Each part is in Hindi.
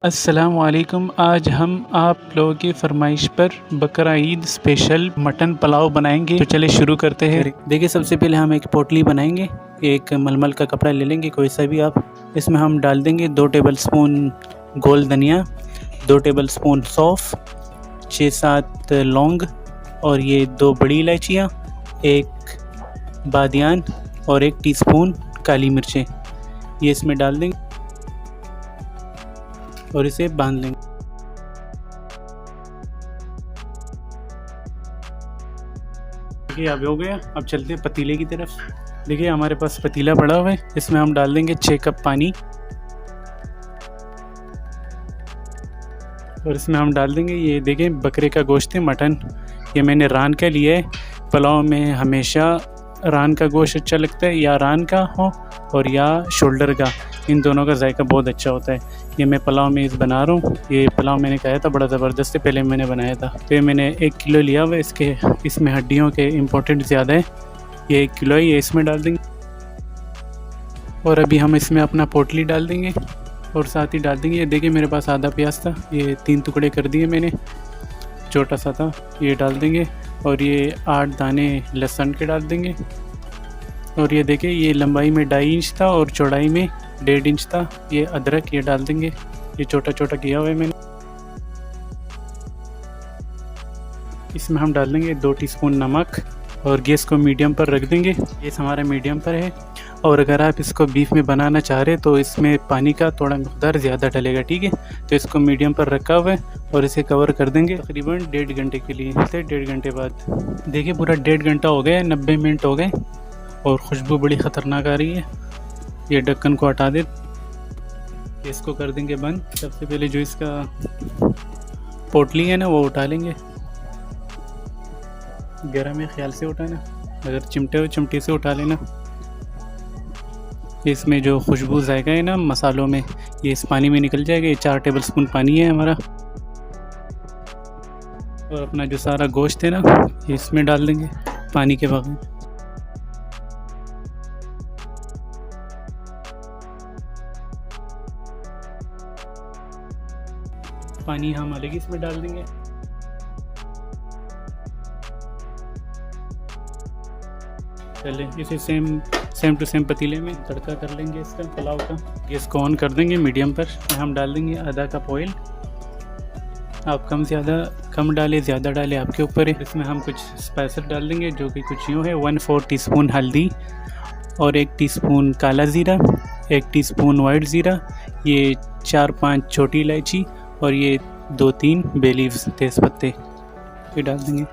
अस्सलामुअलैकुम। आज हम आप लोगों की फरमाइश पर बकरा ईद स्पेशल मटन पुलाव बनाएंगे। तो चले शुरू करते हैं। देखिए, सबसे पहले हम एक पोटली बनाएंगे। एक मलमल का कपड़ा ले लेंगे, कोई सा भी आप। इसमें हम डाल देंगे 2 टेबलस्पून गोल धनिया, 2 टेबलस्पून सौंफ, 6-7 लौंग और ये 2 बड़ी इलायचियाँ, 1 बादियान और 1 टीस्पून काली मिर्चें। ये इसमें डाल देंगे और इसे बांध लेंगे। देखिए, अब हो गया। अब चलते हैं पतीले की तरफ। देखिए, हमारे पास पतीला पड़ा हुआ है। इसमें हम डाल देंगे 6 कप पानी और इसमें हम डाल देंगे ये देखिए बकरे का गोश्त है, मटन। ये मैंने रान का लिया है। पुलाव में हमेशा रान का गोश्त अच्छा लगता है, या रान का हो और या शोल्डर का। इन दोनों का जायका बहुत अच्छा होता है। ये मैं पुलाव में इस बना रहा हूँ। ये पुलाव मैंने खाया था, बड़ा ज़बरदस्त है। पहले मैंने बनाया था। तो ये मैंने 1 किलो लिया हुआ। इसमें हड्डियों के इम्पोर्टेंट ज़्यादा है। ये 1 किलो है, ये इसमें डाल देंगे। और अभी हम इसमें अपना पोटली डाल देंगे और साथ ही डाल देंगे, ये देखिए मेरे पास आधा प्याज था, ये 3 टुकड़े कर दिए मैंने, छोटा सा था। ये डाल देंगे और ये 8 दाने लहसुन के डाल देंगे। और ये देखिए, ये लंबाई में 2.5 इंच था और चौड़ाई में 1.5 इंच था। ये अदरक ये डाल देंगे, ये छोटा छोटा किया हुआ है मैंने। इसमें हम डाल देंगे 2 टीस्पून नमक और गैस को मीडियम पर रख देंगे। गैस हमारा मीडियम पर है। और अगर आप इसको बीफ में बनाना चाह रहे तो इसमें पानी का थोड़ा मकदार ज़्यादा डलेगा, ठीक है। तो इसको मीडियम पर रखा हुआ है और इसे कवर कर देंगे तकरीबन 1.5 घंटे के लिए। से 1.5 घंटे बाद देखिए पूरा 1.5 घंटा हो गया, 90 मिनट हो गए और खुशबू बड़ी ख़तरनाक आ रही है। ये ढक्कन को हटा दे, इसको कर देंगे बंद। सबसे पहले जो इसका पोटली है ना वो उठा लेंगे। गर्म है, ख्याल से उठाना, अगर चिमटे हो चिमटी से उठा लेना। इसमें जो खुशबू जाएगा है ना मसालों में, ये इस पानी में निकल जाएगा। ये 4 टेबलस्पून पानी है हमारा। और अपना जो सारा गोश्त है ना ये इसमें डाल देंगे पानी के बगैर। पानी हम अलग इसमें डाल देंगे। पहले इसे सेम टू सेम पतीले में तड़का कर लेंगे इसका पुलाव का। गैस को ऑन कर देंगे मीडियम पर। हम डाल देंगे आधा कप ऑयल। आप कम डालें ज़्यादा डालें, आपके ऊपर है। इसमें हम कुछ स्पाइसेस डाल देंगे जो कि कुछ यूँ है। 1/4 टीस्पून हल्दी और 1 टीस्पून काला ज़ीरा, 1 टीस्पून वाइट ज़ीरा, ये 4-5 छोटी इलायची और ये 2-3 बे लीव्स तेज़ पत्ते ये डाल देंगे।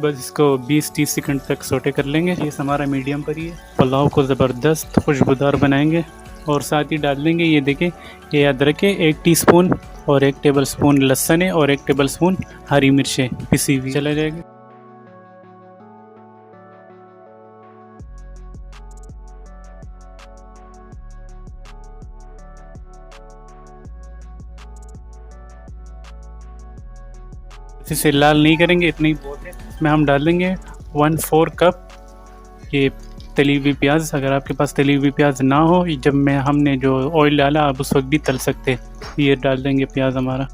बस इसको 20-30 सेकंड तक सोटे कर लेंगे। ये हमारा मीडियम पर ही है। पुलाव को ज़बरदस्त खुशबूदार बनाएंगे। और साथ ही डाल देंगे, ये देखें, ये अदरक है 1 टीस्पून और 1 टेबलस्पून लहसुन है और 1 टेबलस्पून हरी मिर्चें पिसी हुई चला जाएगा। इसे लाल नहीं करेंगे, इतना ही बहुत है। इसमें हम डाल देंगे 1/4 कप ये तली हुई प्याज। अगर आपके पास तली हुई प्याज ना हो, जब हमने जो ऑयल डाला आप उस वक्त भी तल सकते हैं। ये डाल देंगे प्याज हमारा।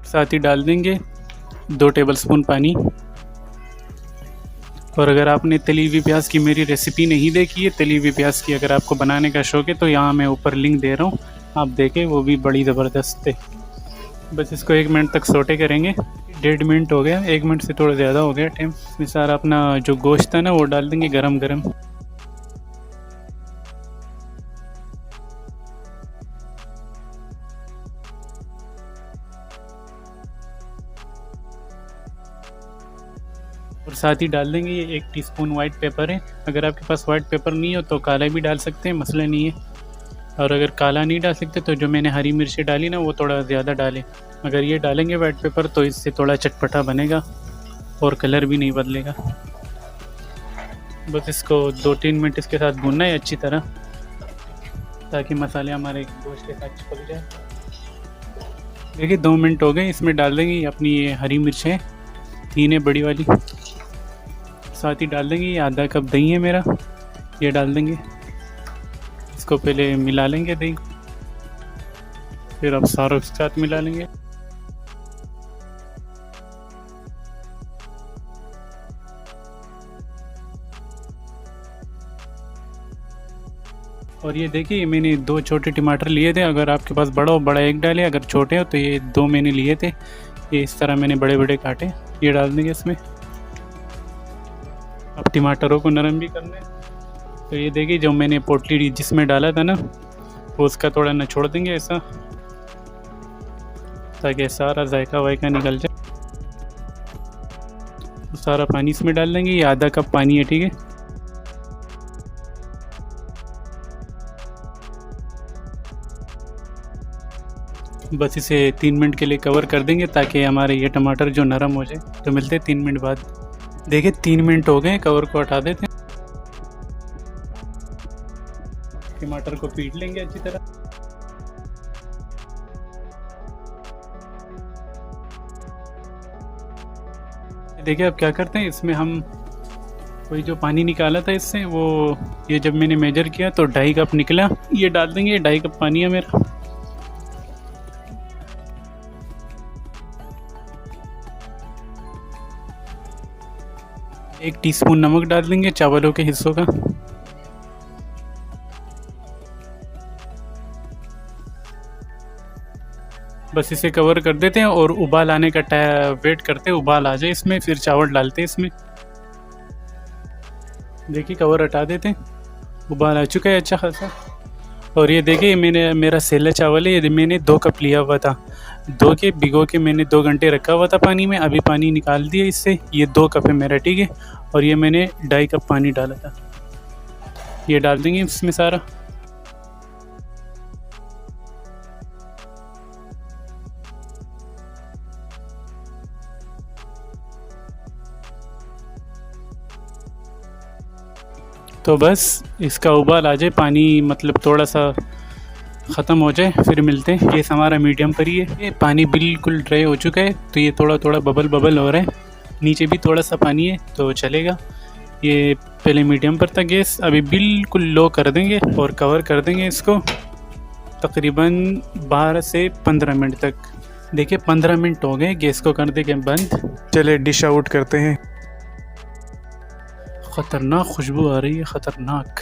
साथ ही डाल देंगे 2 टेबलस्पून पानी। और अगर आपने तली हुई प्याज की मेरी रेसिपी नहीं देखी है, तली हुई प्याज की अगर आपको बनाने का शौक़ है तो यहाँ मैं ऊपर लिंक दे रहा हूँ, आप देखें, वो भी बड़ी ज़बरदस्त है। बस इसको 1 मिनट तक सोटे करेंगे। 1.5 मिनट हो गया, 1 मिनट से थोड़ा ज़्यादा हो गया टाइम। इसमें सारा अपना जो गोश्त था ना वो डाल देंगे गरम गरम। और साथ ही डाल देंगे ये 1 टीस्पून वाइट पेपर है। अगर आपके पास वाइट पेपर नहीं हो तो काला भी डाल सकते हैं, मसला नहीं है। और अगर काला नहीं डाल सकते तो जो मैंने हरी मिर्ची डाली ना वो थोड़ा ज़्यादा डालें। अगर ये डालेंगे वाइट पेपर तो इससे थोड़ा चटपटा बनेगा और कलर भी नहीं बदलेगा। बस इसको 2-3 मिनट इसके साथ भूनना है अच्छी तरह, ताकि मसाले हमारे गोश्त के साथ चिपक जाए। देखिए 2 मिनट हो गए, इसमें डाल देंगे अपनी ये हरी मिर्चें 3 है बड़ी वाली, साथ ही डाल देंगे ये आधा कप दही है मेरा, ये डाल देंगे। इसको पहले मिला लेंगे दही, फिर अब सारा उसके साथ मिला लेंगे। और ये देखिए मैंने 2 छोटे टमाटर लिए थे, अगर आपके पास बड़ा हो बड़ा एक डालें, अगर छोटे हो तो ये 2 मैंने लिए थे, ये इस तरह मैंने बड़े बड़े काटे, ये डाल देंगे इसमें। अब टमाटरों को नरम भी करना है, तो ये देखिए जो मैंने पोटली जिसमें डाला था ना, वो उसका थोड़ा निचोड़ देंगे ऐसा, ताकि सारा जायका वायका निकल जाए। सारा पानी इसमें डाल देंगे, ये आधा कप पानी है, ठीक है। बस इसे 3 मिनट के लिए कवर कर देंगे ताकि हमारे ये टमाटर जो नरम हो जाए। तो मिलते हैं 3 मिनट बाद। देखिए 3 मिनट हो गए, कवर को हटा देते हैं। टमाटर को पीट लेंगे अच्छी तरह। देखिए अब क्या करते हैं, इसमें हम वही जो पानी निकाला था इससे, वो ये जब मैंने मेजर किया तो 2.5 कप निकला, ये डाल देंगे। 2.5 कप पानी है मेरा। एक टीस्पून नमक डाल देंगे चावलों के हिस्सों का। बस इसे कवर कर देते हैं और उबाल आने का वेट करते हैं, उबाल आ जाए इसमें, फिर चावल डालते हैं इसमें। देखिए कवर हटा देते हैं, उबाल आ चुका है अच्छा खासा। और ये देखिए मेरा सेला चावल है, ये मैंने 2 कप लिया हुआ था, 2 के भिगो के मैंने 2 घंटे रखा हुआ था पानी में, अभी पानी निकाल दिया इससे। ये 2 कप है मेरा, ठीक है। और ये मैंने 2.5 कप पानी डाला था, ये डाल देंगे इसमें सारा। तो बस इसका उबाल आ जाए, पानी मतलब थोड़ा सा ख़त्म हो जाए, फिर मिलते हैं। ये हमारा मीडियम पर ही है, ये पानी बिल्कुल ड्राई हो चुका है, तो ये थोड़ा थोड़ा बबल हो रहा है, नीचे भी थोड़ा सा पानी है तो चलेगा। ये पहले मीडियम पर था गैस, अभी बिल्कुल लो कर देंगे और कवर कर देंगे इसको तकरीबन 12 से 15 मिनट तक। देखिए 15 मिनट हो गए, गैस को कर देंगे बंद। चले डिश आउट करते हैं। ख़तरनाक खुशबू आ रही है, ख़तरनाक।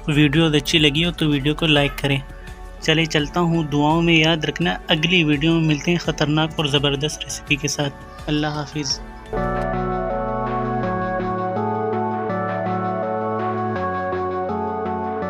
वीडियो अच्छी लगी हो तो वीडियो को लाइक करें। चले चलता हूँ, दुआओं में याद रखना। अगली वीडियो में मिलते हैं ख़तरनाक और ज़बरदस्त रेसिपी के साथ। अल्लाह हाफिज़।